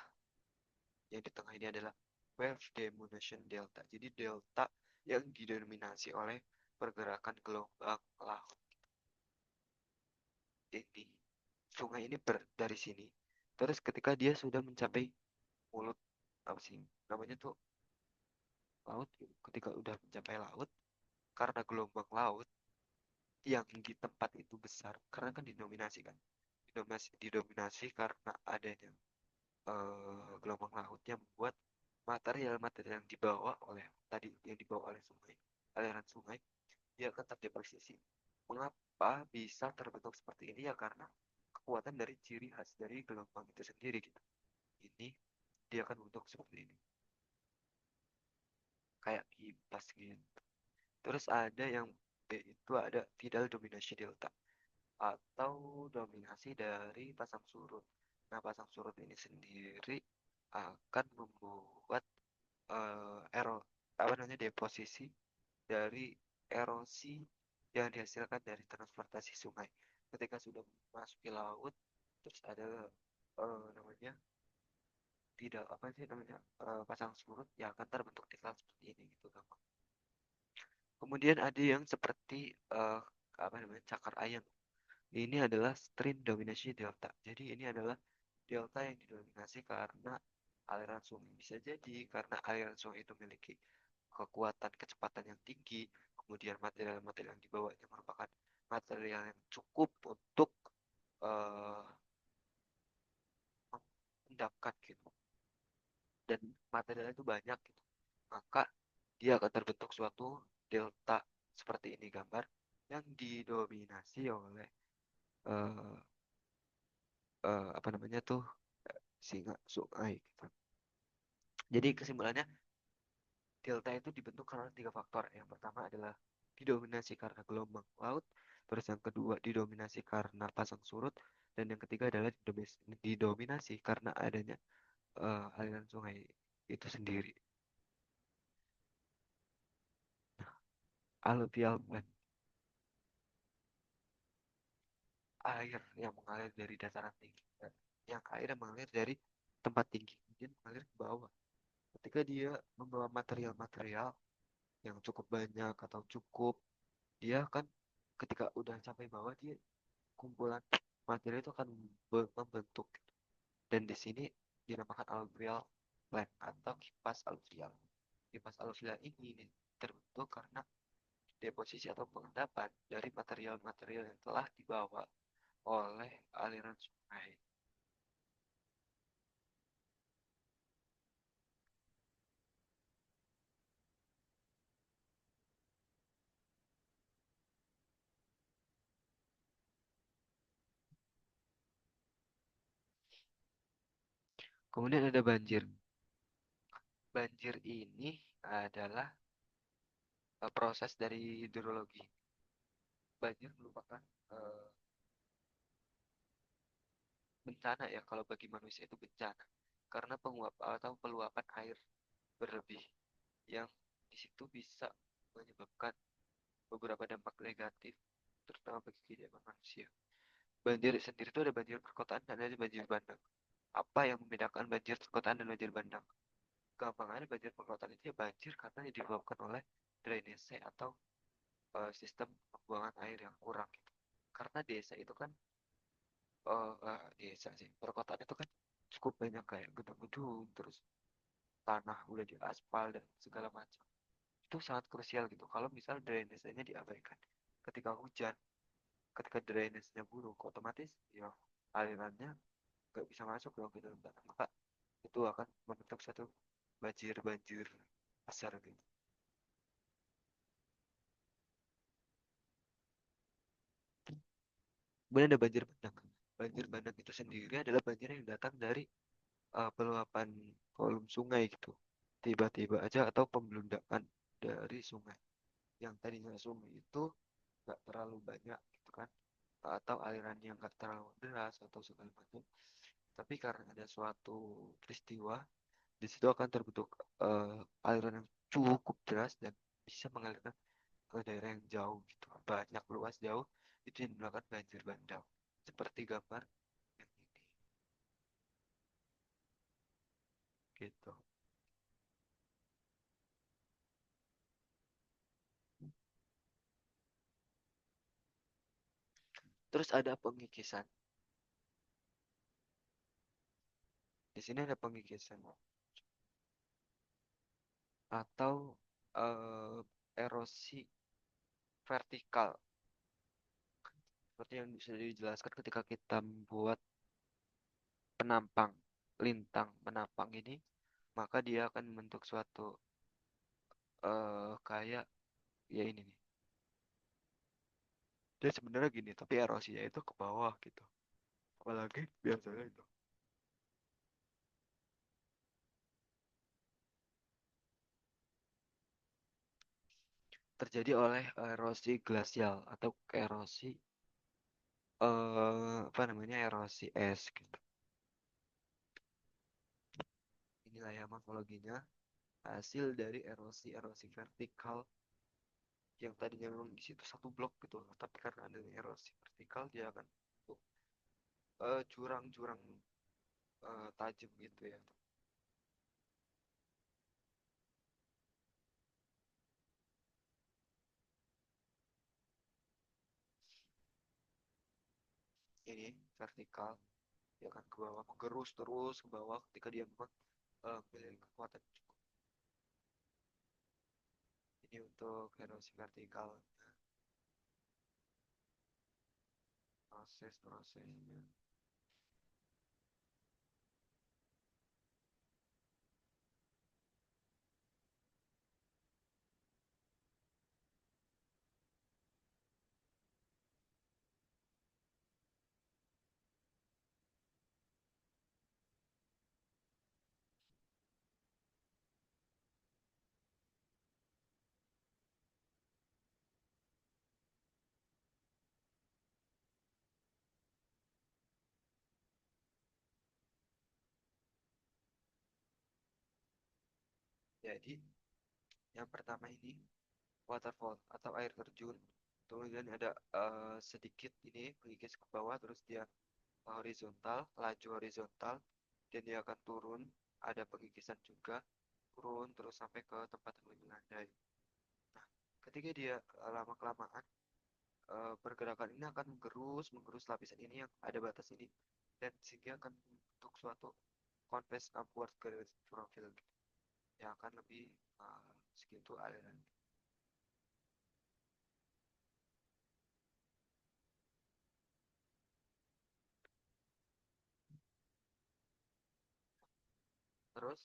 yang di tengah ini adalah wave diminution delta. Jadi delta yang didominasi oleh pergerakan gelombang laut. Ini sungai ini dari sini. Terus ketika dia sudah mencapai mulut apa sih namanya tuh laut, ketika udah mencapai laut karena gelombang laut yang di tempat itu besar karena kan didominasi kan didominasi karena adanya gelombang laut yang membuat material-material yang dibawa oleh tadi yang dibawa oleh sungai aliran sungai dia akan terdeposisi. Mengapa bisa terbentuk seperti ini ya karena kekuatan dari ciri khas dari gelombang itu sendiri gitu. Ini dia akan bentuk seperti ini kayak kipas gitu. Terus ada yang B itu ada tidal dominasi delta atau dominasi dari pasang surut. Nah, pasang surut ini sendiri akan membuat apa namanya deposisi dari erosi yang dihasilkan dari transportasi sungai. Ketika sudah masuk ke laut, terus ada namanya tidak apa sih namanya pasang surut yang akan terbentuk tikal seperti ini gitu gampang. Kemudian ada yang seperti apa namanya cakar ayam. Ini adalah strain dominasi delta. Jadi ini adalah delta yang didominasi karena aliran sungai. Bisa jadi karena aliran sungai itu memiliki kekuatan kecepatan yang tinggi, kemudian material-material yang dibawanya merupakan material yang cukup untuk eh, mengendapkan gitu, dan materialnya itu banyak gitu, maka dia akan terbentuk suatu delta seperti ini gambar yang didominasi oleh eh, apa namanya tuh, singa sungai gitu. Jadi kesimpulannya delta itu dibentuk karena tiga faktor. Yang pertama adalah didominasi karena gelombang laut, terus yang kedua didominasi karena pasang surut, dan yang ketiga adalah didominasi karena adanya aliran sungai itu sendiri. Alluvial plain, air yang mengalir dari dataran tinggi, yang air yang mengalir dari tempat tinggi kemudian mengalir ke bawah. Ketika dia membawa material-material yang cukup banyak atau cukup, dia kan ketika udah sampai bawah, dia kumpulan materi itu akan membentuk, dan di sini dinamakan alveolar plant atau kipas alveolar. Kipas alveolar ini terbentuk karena deposisi atau pengendapan dari material-material yang telah dibawa oleh aliran sungai. Kemudian ada banjir. Banjir ini adalah proses dari hidrologi. Banjir merupakan eh, bencana ya, kalau bagi manusia itu bencana karena penguap atau peluapan air berlebih yang di situ bisa menyebabkan beberapa dampak negatif terutama bagi kehidupan manusia. Banjir sendiri itu ada banjir perkotaan dan ada banjir bandang. Apa yang membedakan banjir perkotaan dan banjir bandang? Gampangannya banjir perkotaan itu ya banjir karena disebabkan oleh drainase atau sistem pembuangan air yang kurang gitu. Karena desa itu kan desa sih, perkotaan itu kan cukup banyak kayak gedung-gedung, terus tanah udah diaspal dan segala macam. Itu sangat krusial gitu. Kalau misal drainasenya diabaikan, ketika hujan, ketika drainasenya buruk, otomatis ya alirannya nggak bisa masuk dong ke dalam tanah. Maka itu akan membentuk satu banjir-banjir besar gitu. Kemudian ada banjir bandang. Banjir bandang itu sendiri adalah banjir yang datang dari peluapan volume sungai gitu. Tiba-tiba aja atau pembelundakan dari sungai. Yang tadinya sungai itu nggak terlalu banyak gitu kan, atau alirannya nggak terlalu deras atau segala macam. Tapi karena ada suatu peristiwa, di situ akan terbentuk aliran yang cukup deras dan bisa mengalirkan ke daerah yang jauh gitu, banyak luas jauh, itu yang dinamakan banjir bandang. Seperti gambar yang ini gitu. Terus ada pengikisan. Di sini ada pengikisan atau erosi vertikal. Seperti yang bisa dijelaskan ketika kita membuat penampang, lintang penampang ini, maka dia akan membentuk suatu kayak ya ini nih. Dia sebenarnya gini, tapi erosinya itu ke bawah gitu. Apalagi biasanya itu terjadi oleh erosi glasial atau erosi apa namanya, erosi es gitu. Inilah ya morfologinya, hasil dari erosi-erosi vertikal yang tadinya memang di situ satu blok gitu, tapi karena adanya erosi vertikal dia akan bentuk jurang-jurang tajam gitu ya. Ini vertikal, dia akan ke bawah, mengerus terus ke bawah ketika dia memang memiliki kekuatan cukup ini untuk erosi vertikal prosesnya. Jadi yang pertama ini waterfall atau air terjun. Kemudian ada sedikit ini mengikis ke bawah terus dia horizontal, laju horizontal dan dia akan turun. Ada pengikisan juga turun terus sampai ke tempat yang lebih landai. Nah, ketika dia lama kelamaan pergerakan ini akan menggerus lapisan ini yang ada batas ini dan sehingga akan membentuk suatu convex upward curvature profile yang akan lebih segitu aliran. Terus,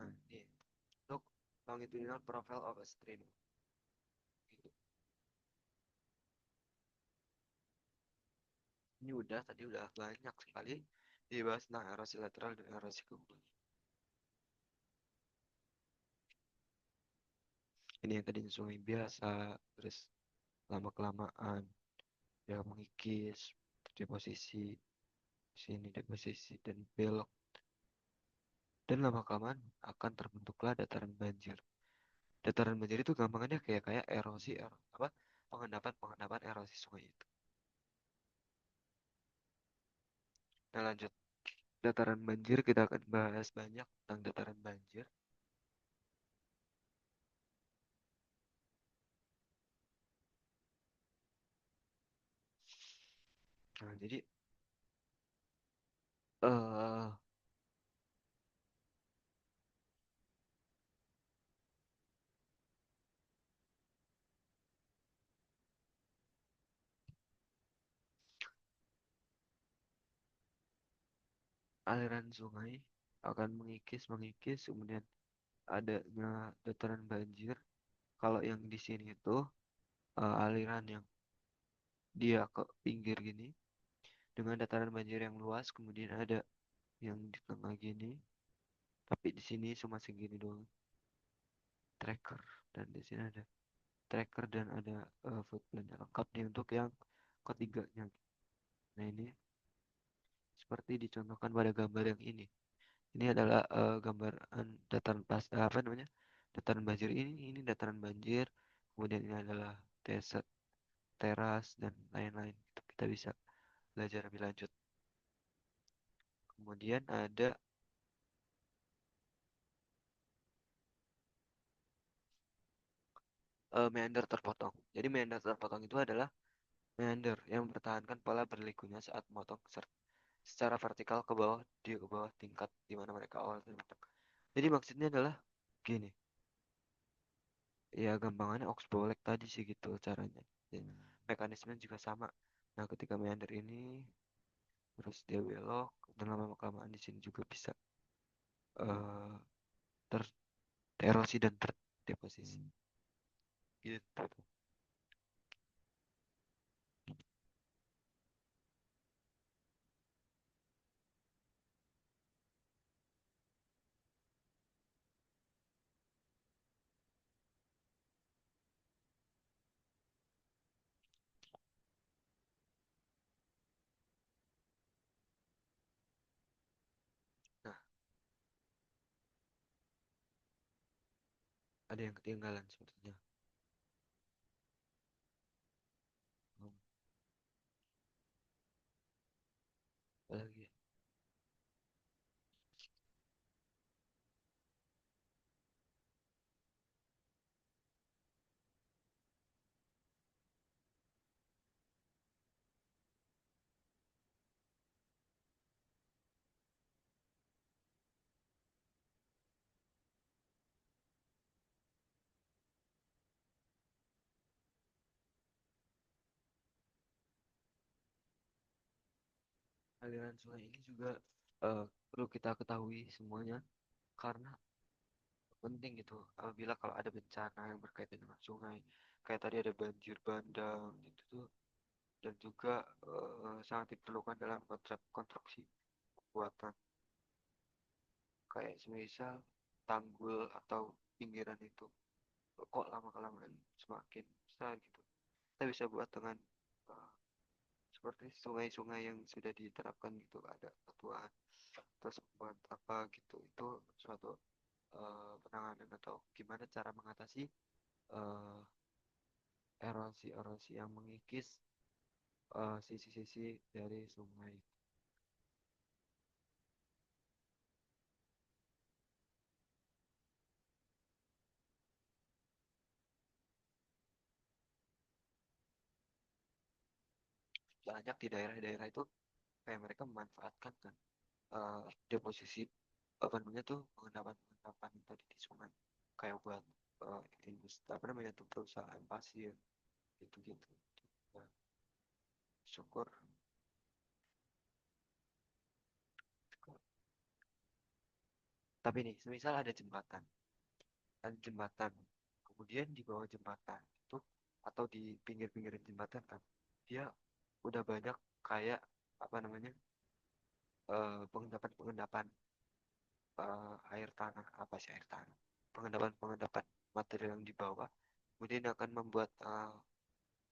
nah ini untuk longitudinal profile of a stream. Gitu. Ini udah tadi udah banyak sekali dibahas tentang erosi lateral dan erosi kubu. Ini yang tadi sungai biasa, terus lama kelamaan dia mengikis, deposisi sini deposisi dan belok dan lama kelamaan akan terbentuklah dataran banjir. Dataran banjir itu gampangannya kayak kayak erosi apa pengendapan pengendapan erosi sungai itu. Nah lanjut dataran banjir kita akan bahas banyak tentang dataran banjir. Nah jadi eh aliran sungai akan mengikis mengikis kemudian adanya dataran banjir. Kalau yang di sini itu aliran yang dia ke pinggir gini dengan dataran banjir yang luas, kemudian ada yang di tengah gini, tapi di sini cuma segini doang tracker dan di sini ada tracker dan ada footprint lengkap nih untuk yang ketiganya. Nah ini seperti dicontohkan pada gambar yang ini. Ini adalah gambaran dataran pas apa namanya dataran banjir ini dataran banjir. Kemudian ini adalah desert, teras dan lain-lain. Kita bisa belajar lebih lanjut. Kemudian ada meander terpotong. Jadi meander terpotong itu adalah meander yang mempertahankan pola berlikunya saat memotong secara vertikal ke bawah tingkat di mana mereka awal terbentuk. Jadi maksudnya adalah gini, ya gampangannya oxboleck tadi sih gitu caranya. Dan mekanismenya juga sama. Nah, ketika meander ini terus dia belok dan lama kelamaan di sini juga bisa eh tererosi dan terdeposisi. Gitu. Nah, ada yang ketinggalan sepertinya. aliran sungai ini juga perlu kita ketahui semuanya karena penting gitu apabila kalau ada bencana yang berkaitan dengan sungai kayak tadi ada banjir bandang gitu tuh dan juga sangat diperlukan dalam konstruksi buatan kayak semisal tanggul atau pinggiran itu kok lama kelamaan semakin besar gitu kita bisa buat dengan eh, seperti sungai-sungai yang sudah diterapkan gitu ada ketuaan terus buat apa gitu itu suatu penanganan atau gimana cara mengatasi eh, erosi-erosi yang mengikis sisi-sisi dari sungai. Banyak di daerah-daerah itu kayak mereka memanfaatkan kan deposisi apa namanya tuh pengendapan-pengendapan tadi di sungai kayak buat industri apa namanya tuh perusahaan pasir gitu-gitu. Nah, syukur. Tapi nih, semisal ada jembatan, kemudian di bawah jembatan itu atau di pinggir-pinggir jembatan kan, dia udah banyak kayak apa namanya pengendapan-pengendapan air tanah apa sih air tanah pengendapan-pengendapan material yang di bawah kemudian akan membuat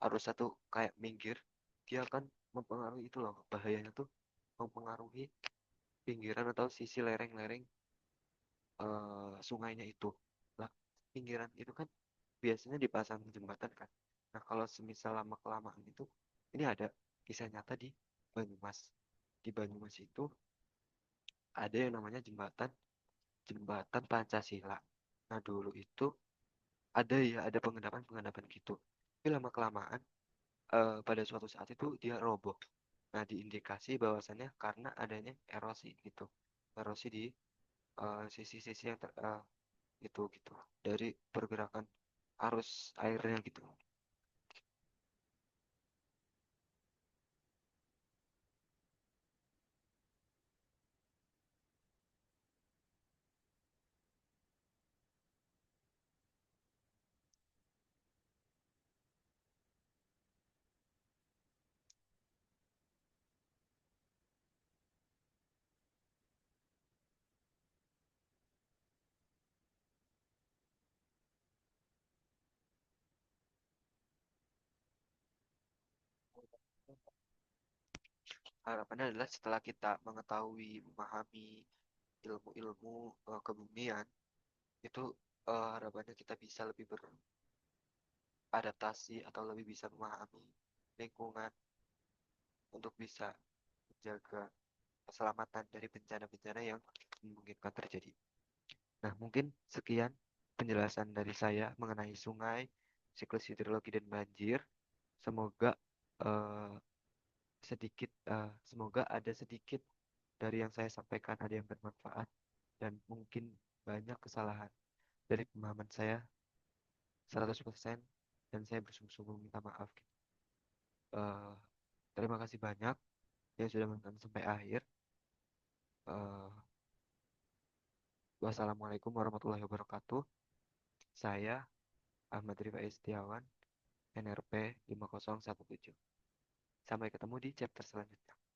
arus satu kayak minggir dia akan mempengaruhi itu loh bahayanya tuh mempengaruhi pinggiran atau sisi lereng-lereng sungainya itu lah pinggiran itu kan biasanya dipasang jembatan kan nah kalau semisal lama kelamaan itu ini ada kisah nyata di Banyumas di Banyumas itu ada yang namanya jembatan Pancasila. Nah dulu itu ada pengendapan-pengendapan gitu. Tapi lama kelamaan pada suatu saat itu dia roboh. Nah diindikasi bahwasannya karena adanya erosi gitu. Erosi di sisi-sisi yang gitu gitu dari pergerakan arus airnya gitu. Harapannya adalah setelah kita mengetahui, memahami ilmu-ilmu kebumian, itu harapannya kita bisa lebih beradaptasi atau lebih bisa memahami lingkungan untuk bisa menjaga keselamatan dari bencana-bencana yang memungkinkan terjadi. Nah, mungkin sekian penjelasan dari saya mengenai sungai, siklus hidrologi dan banjir. Semoga eh, semoga ada sedikit dari yang saya sampaikan ada yang bermanfaat dan mungkin banyak kesalahan dari pemahaman saya 100% dan saya bersungguh-sungguh minta maaf. Eh, terima kasih banyak yang sudah menonton sampai akhir. Eh, wassalamualaikum warahmatullahi wabarakatuh. Saya Ahmad Rifai Setiawan, NRP 5017. Sampai ketemu di chapter selanjutnya.